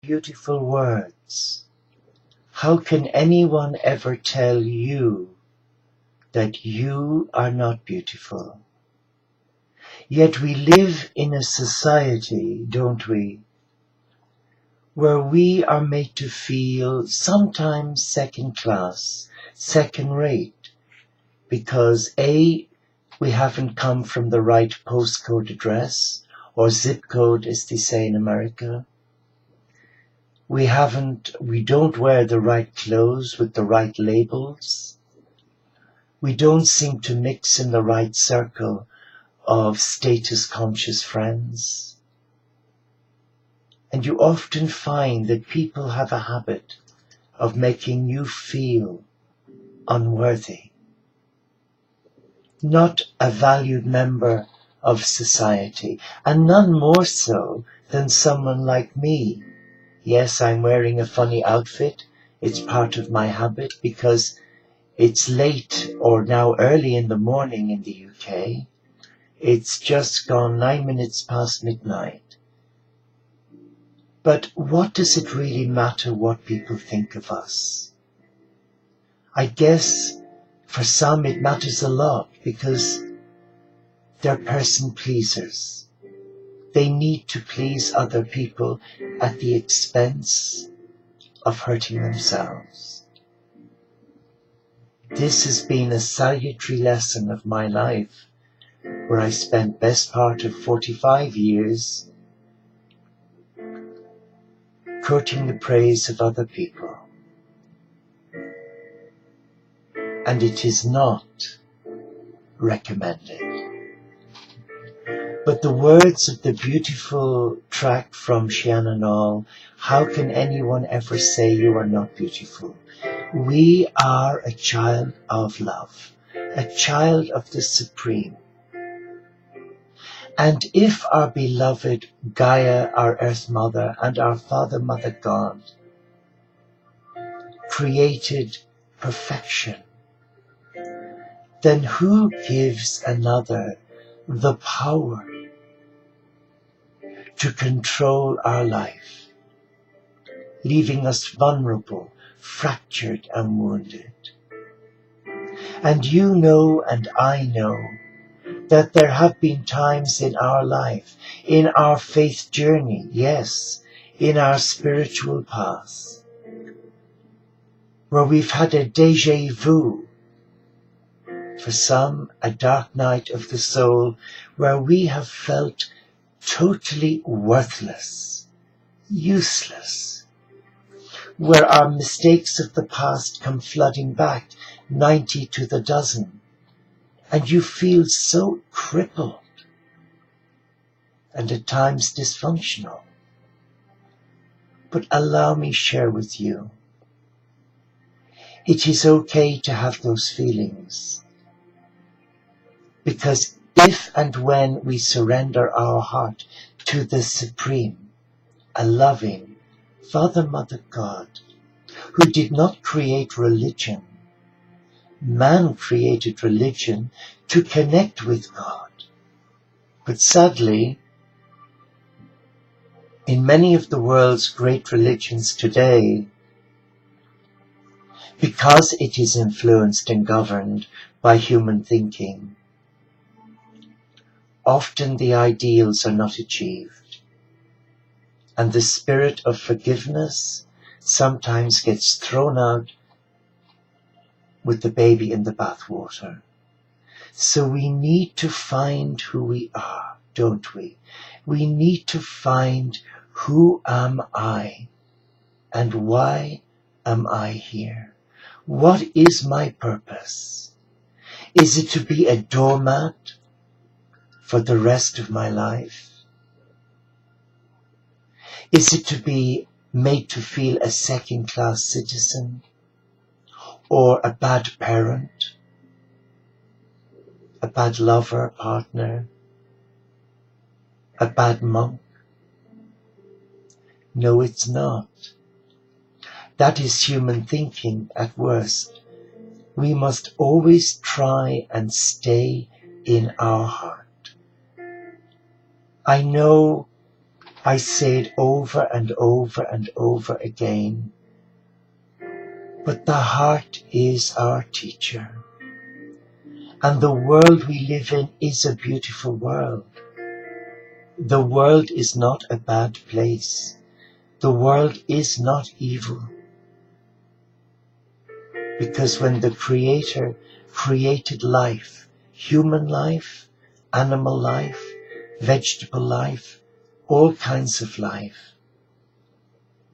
beautiful words. How can anyone ever tell you that you are not beautiful? Yet we live in a society, don't we, where we are made to feel sometimes second class, second rate, because A, we haven't come from the right postcode address, or zip code as they say in America. We don't wear the right clothes with the right labels. We don't seem to mix in the right circle of status-conscious friends. And you often find that people have a habit of making you feel unworthy, not a valued member of society, and none more so than someone like me. Yes, I'm wearing a funny outfit. It's part of my habit because it's late or now early in the morning in the UK. It's just gone 9 minutes past midnight. But what does it really matter what people think of us? I guess for some it matters a lot because they're person pleasers. They need to please other people at the expense of hurting themselves. This has been a salutary lesson of my life, where I spent best part of 45 years courting the praise of other people. And it is not recommended. But the words of the beautiful track from Shiana Nall, how can anyone ever say you are not beautiful? We are a child of love, a child of the Supreme. And if our beloved Gaia, our Earth Mother, and our Father, Mother God created perfection, then who gives another the power to control our life, leaving us vulnerable, fractured and wounded? And you know and I know that there have been times in our life, in our faith journey, yes, in our spiritual path, where we've had a déjà vu, for some a dark night of the soul, where we have felt totally worthless, useless, where our mistakes of the past come flooding back 90 to the dozen, and you feel so crippled and at times dysfunctional. But allow me share with you, it is okay to have those feelings, because if and when we surrender our heart to the Supreme, a loving Father, Mother God, who did not create religion, man created religion to connect with God. But sadly, in many of the world's great religions today, because it is influenced and governed by human thinking, often the ideals are not achieved, and the spirit of forgiveness sometimes gets thrown out with the baby in the bathwater. So we need to find who we are, don't we? We need to find, who am I and why am I here? What is my purpose? Is it to be a doormat for the rest of my life? Is it to be made to feel a second-class citizen, or a bad parent, a bad lover, partner, a bad monk? No, it's not. That is human thinking at worst. We must always try and stay in our heart. I know I say it over and over and over again. But the heart is our teacher. And the world we live in is a beautiful world. The world is not a bad place. The world is not evil. Because when the Creator created life, human life, animal life, vegetable life, all kinds of life,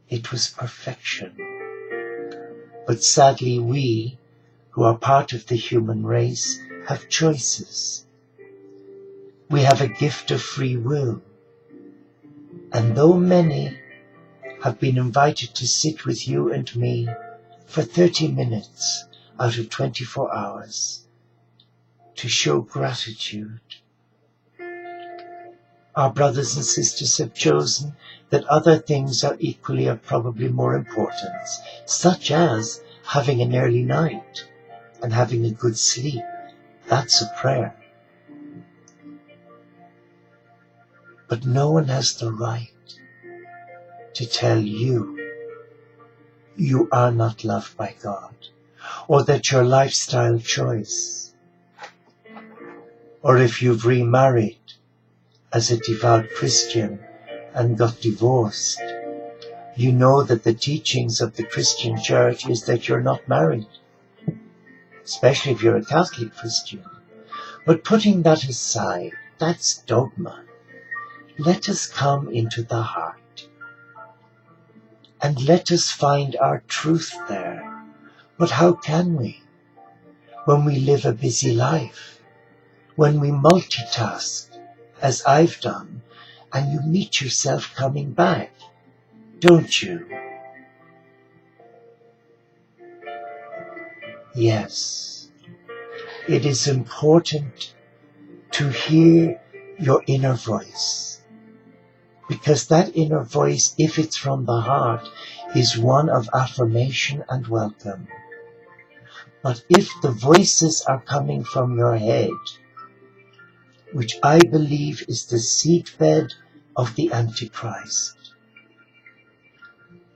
it was perfection. But sadly we, who are part of the human race, have choices. We have a gift of free will. And though many have been invited to sit with you and me for 30 minutes out of 24 hours to show gratitude, our brothers and sisters have chosen that other things are equally or probably more important, such as having an early night and having a good sleep. That's a prayer. But no one has the right to tell you you are not loved by God, or that your lifestyle choice, or if you've remarried as a devout Christian and got divorced, you know that the teachings of the Christian church is that you're not married, especially if you're a Catholic Christian. But putting that aside, that's dogma. Let us come into the heart and let us find our truth there. But how can we? When we live a busy life, when we multitask, as I've done, and you meet yourself coming back, don't you? Yes, it is important to hear your inner voice, because that inner voice, if it's from the heart, is one of affirmation and welcome. But if the voices are coming from your head, which I believe is the seedbed of the Antichrist,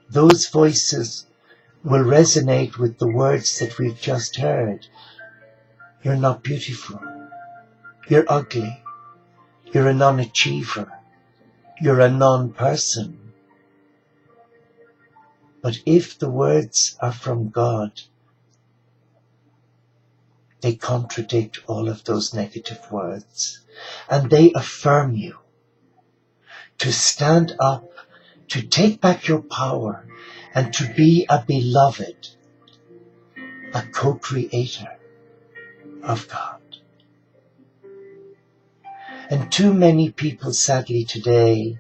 those voices will resonate with the words that we've just heard. You're not beautiful. You're ugly. You're a non-achiever. You're a non-person. But if the words are from God, they contradict all of those negative words, and they affirm you to stand up, to take back your power, and to be a beloved, a co-creator of God. And too many people, sadly today,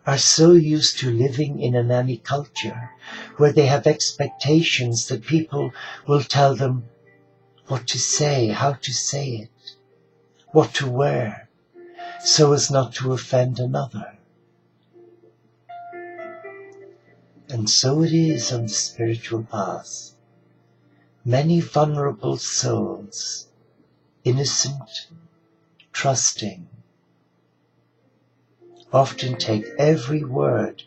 are so used to living in a nanny culture where they have expectations that people will tell them what to say, how to say it, what to wear, so as not to offend another. And so it is on the spiritual path. Many vulnerable souls, innocent, trusting, often take every word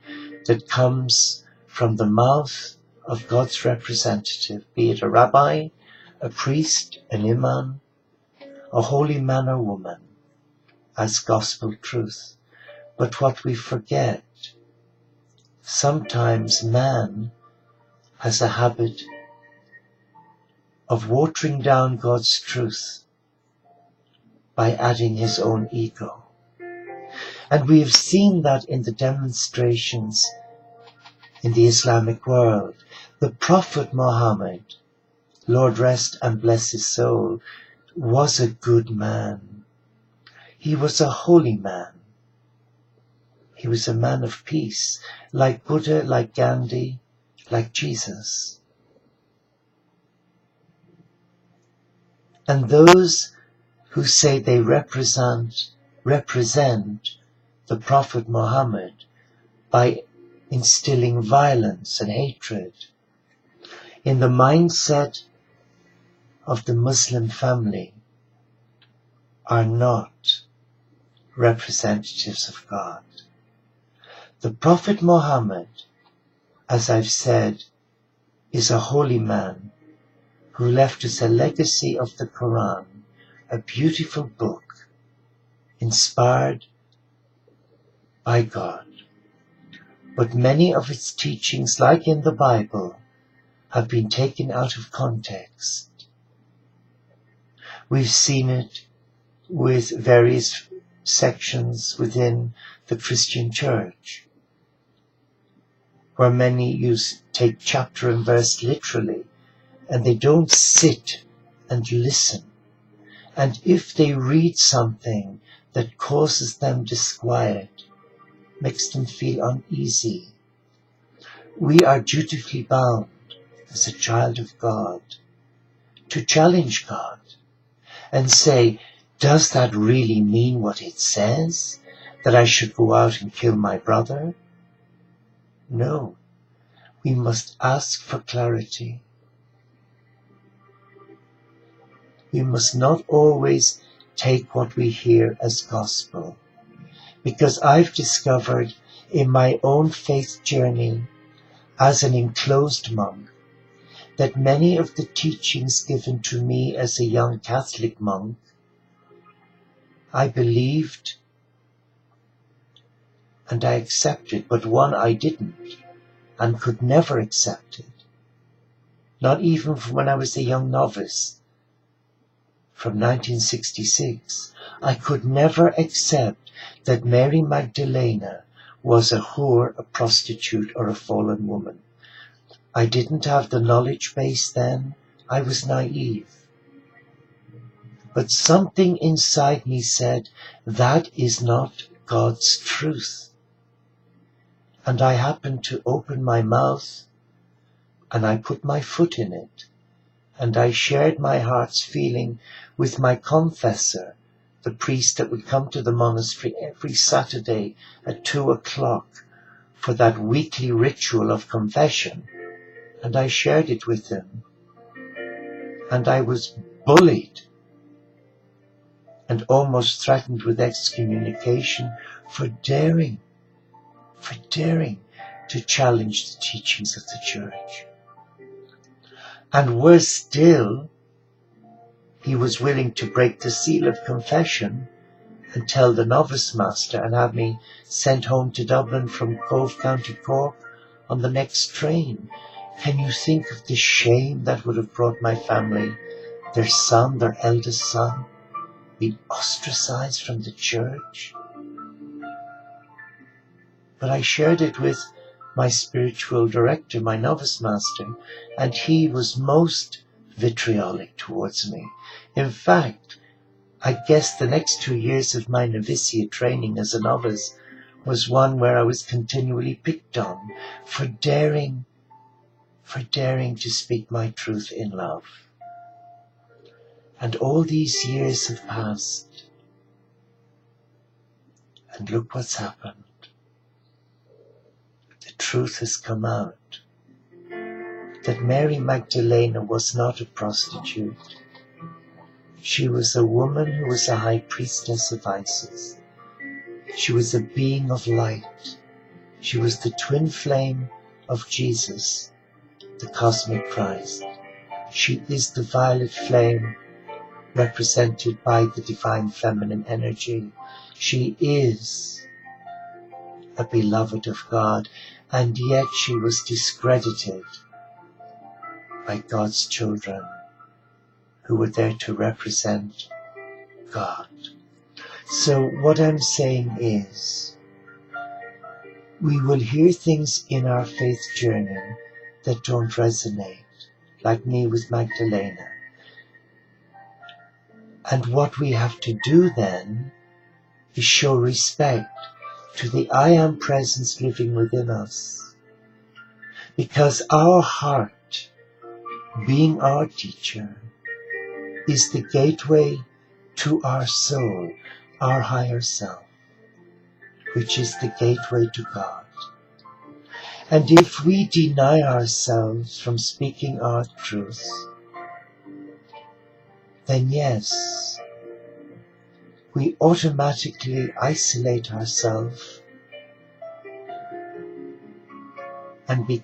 that comes from the mouth of God's representative, be it a rabbi, a priest, an imam, a holy man or woman, as gospel truth. But what we forget, sometimes man has a habit of watering down God's truth by adding his own ego. And we have seen that in the demonstrations in the Islamic world. The Prophet Muhammad, Lord rest and bless his soul, was a good man. He was a holy man. He was a man of peace, like Buddha, like Gandhi, like Jesus. And those who say they represent the Prophet Muhammad by instilling violence and hatred in the mindset of the Muslim family are not representatives of God. The Prophet Muhammad, as I've said, is a holy man who left us a legacy of the Quran, a beautiful book inspired by God. But many of its teachings, like in the Bible, have been taken out of context. We've seen it with various sections within the Christian church, where many take chapter and verse literally, and they don't sit and listen. And if they read something that causes them disquiet, makes them feel uneasy, we are dutifully bound as a child of God to challenge God and say, does that really mean what it says? That I should go out and kill my brother? No. We must ask for clarity. We must not always take what we hear as gospel. Because I've discovered in my own faith journey as an enclosed monk that many of the teachings given to me as a young Catholic monk, I believed and I accepted, but one I didn't and could never accept it. Not even from when I was a young novice, from 1966. I could never accept that Mary Magdalena was a whore, a prostitute, or a fallen woman. I didn't have the knowledge base then. I was naive. But something inside me said, that is not God's truth. And I happened to open my mouth and I put my foot in it. And I shared my heart's feeling with my confessor, the priest that would come to the monastery every Saturday at 2:00 for that weekly ritual of confession. And I shared it with him. And I was bullied and almost threatened with excommunication for daring to challenge the teachings of the church. And worse still, he was willing to break the seal of confession and tell the novice master and have me sent home to Dublin from Cove, County Cork on the next train. Can you think of the shame that would have brought my family, their son, their eldest son, be ostracized from the church? But I shared it with my spiritual director, my novice master, and he was most vitriolic towards me. In fact, I guess the next 2 years of my novitiate training as a novice was one where I was continually picked on for daring to speak my truth in love. And all these years have passed, and look what's happened. The truth has come out that Mary Magdalena was not a prostitute. She was a woman who was a high priestess of Isis. She was a being of light. She was the twin flame of Jesus, the cosmic Christ. She is the violet flame represented by the divine feminine energy. She is a beloved of God, and yet she was discredited by God's children who were there to represent God. So what I'm saying is, we will hear things in our faith journey that don't resonate, like me with Magdalena. And what we have to do then is show respect to the I Am presence living within us. Because our heart, being our teacher, is the gateway to our soul, our higher self, which is the gateway to God. And if we deny ourselves from speaking our truth, then yes, we automatically isolate ourselves and we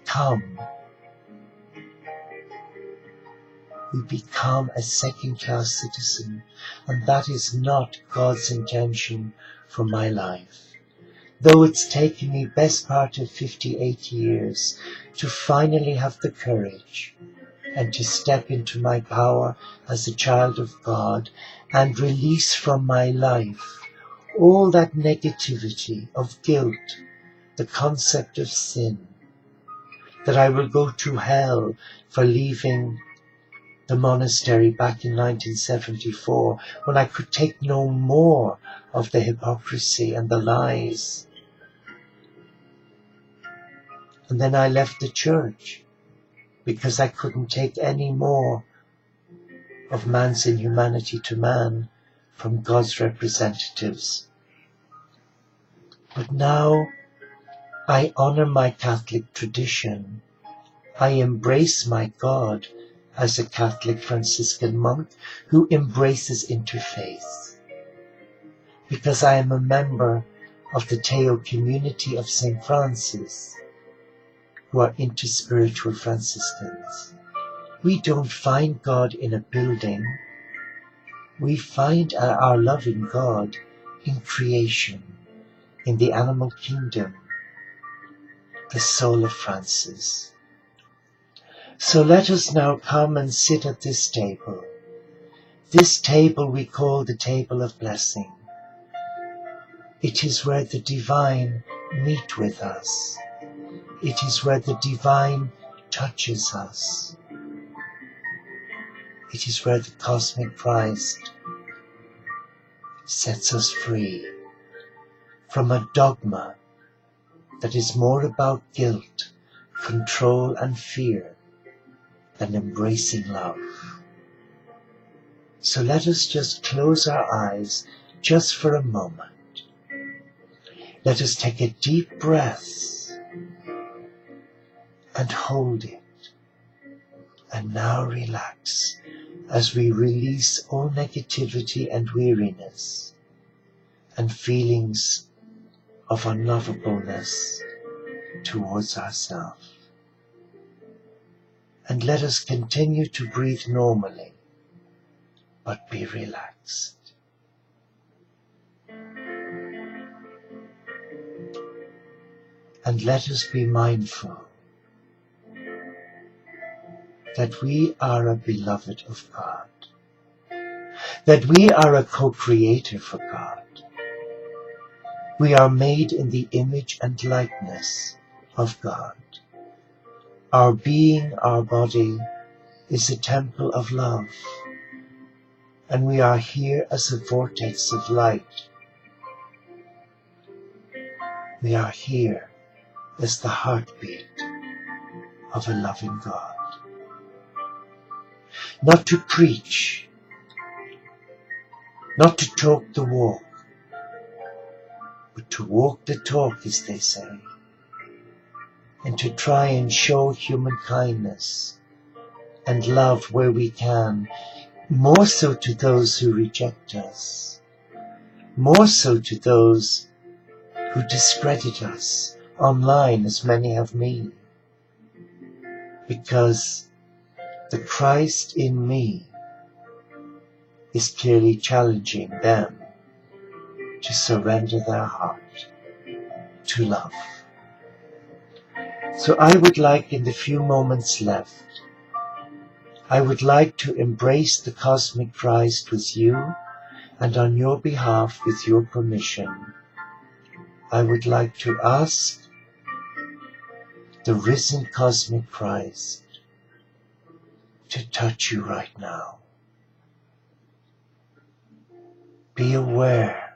become a second-class citizen, and that is not God's intention for my life. Though it's taken me best part of 58 years to finally have the courage and to step into my power as a child of God and release from my life all that negativity of guilt, the concept of sin, that I will go to hell for leaving the monastery back in 1974 when I could take no more of the hypocrisy and the lies. And then I left the church because I couldn't take any more of man's inhumanity to man from God's representatives. But now I honor my Catholic tradition. I embrace my God as a Catholic Franciscan monk who embraces interfaith. Because I am a member of the Teo community of St. Francis, who are interspiritual Franciscans. We don't find God in a building. We find our loving God in creation, in the animal kingdom, the soul of Francis. So let us now come and sit at this table. This table we call the table of blessing. It is where the divine meet with us. It is where the divine touches us. It is where the cosmic Christ sets us free from a dogma that is more about guilt, control and fear than embracing love. So let us just close our eyes just for a moment. Let us take a deep breath and hold it. And now relax as we release all negativity and weariness and feelings of unlovableness towards ourselves. And let us continue to breathe normally, but be relaxed. And let us be mindful that we are a beloved of God, that we are a co-creator for God. We are made in the image and likeness of God. Our being, our body, is a temple of love, and we are here as a vortex of light. We are here as the heartbeat of a loving God. Not to preach, not to talk the walk, but to walk the talk, as they say, and to try and show human kindness and love where we can, more so to those who reject us, more so to those who discredit us online, as many have me, because the Christ in me is clearly challenging them to surrender their heart to love. So I would like, in the few moments left, I would like to embrace the cosmic Christ with you, and on your behalf, with your permission, I would like to ask the risen cosmic Christ to touch you right now. Be aware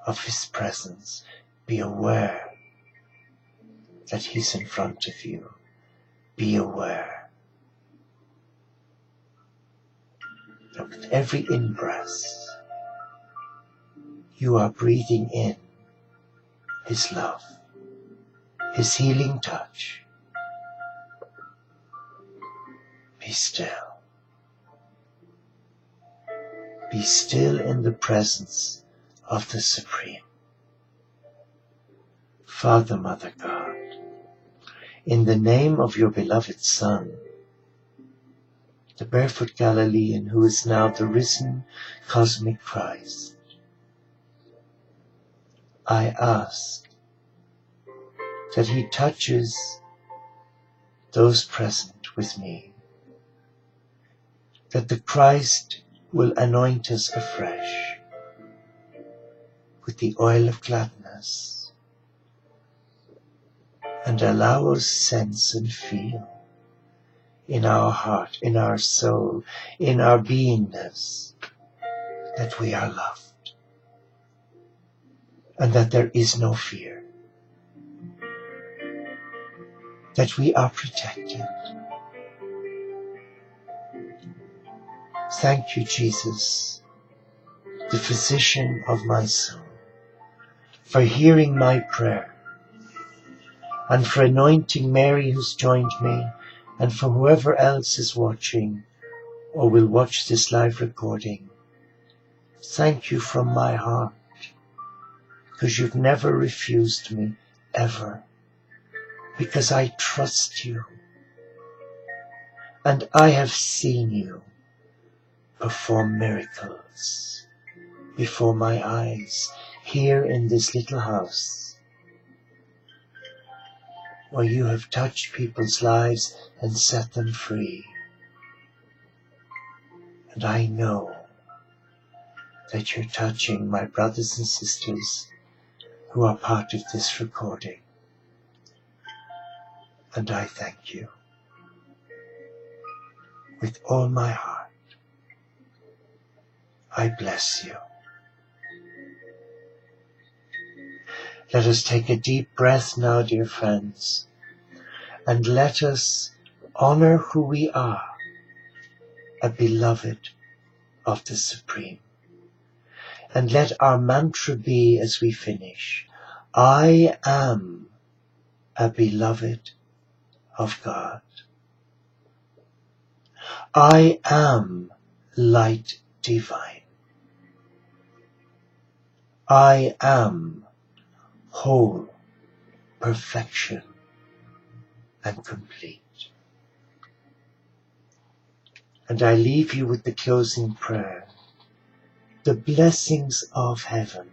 of His presence. Be aware that He's in front of you. Be aware that with every in-breath, you are breathing in His love, His healing touch. Be still. Be still in the presence of the Supreme. Father, Mother God, in the name of your beloved Son, the barefoot Galilean who is now the risen cosmic Christ, I ask that he touches those present with me, that the Christ will anoint us afresh with the oil of gladness and allow us sense and feel in our heart, in our soul, in our beingness, that we are loved and that there is no fear, that we are protected. Thank you, Jesus, the physician of my soul, for hearing my prayer and for anointing Mary who's joined me, and for whoever else is watching or will watch this live recording. Thank you from my heart, because you've never refused me, ever, because I trust you, and I have seen you perform miracles before my eyes here in this little house, where you have touched people's lives and set them free. And I know that you're touching my brothers and sisters who are part of this recording. And I thank you with all my heart. I bless you. Let us take a deep breath now, dear friends, and let us honor who we are, a beloved of the Supreme. And let our mantra be as we finish, I am a beloved of God. I am light divine. I am whole, perfection, and complete. And I leave you with the closing prayer. The blessings of heaven,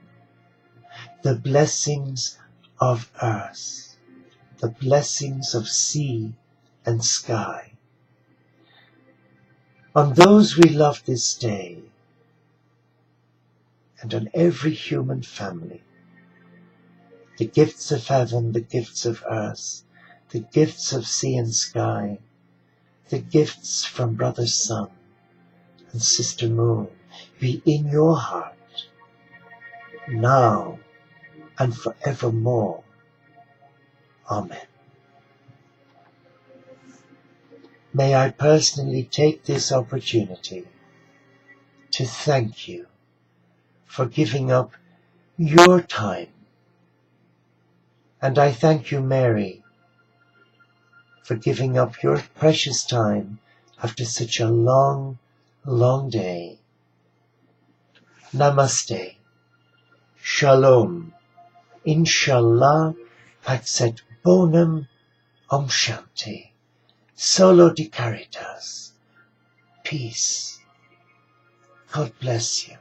the blessings of earth, the blessings of sea and sky, on those we love this day, and on every human family, the gifts of heaven, the gifts of earth, the gifts of sea and sky, the gifts from Brother Sun and Sister Moon, be in your heart, now and forevermore. Amen. May I personally take this opportunity to thank you for giving up your time. And I thank you, Mary, for giving up your precious time after such a long, long day. Namaste. Shalom. Inshallah. Pax et bonum. Om Shanti. Solo di Caritas. Peace. God bless you.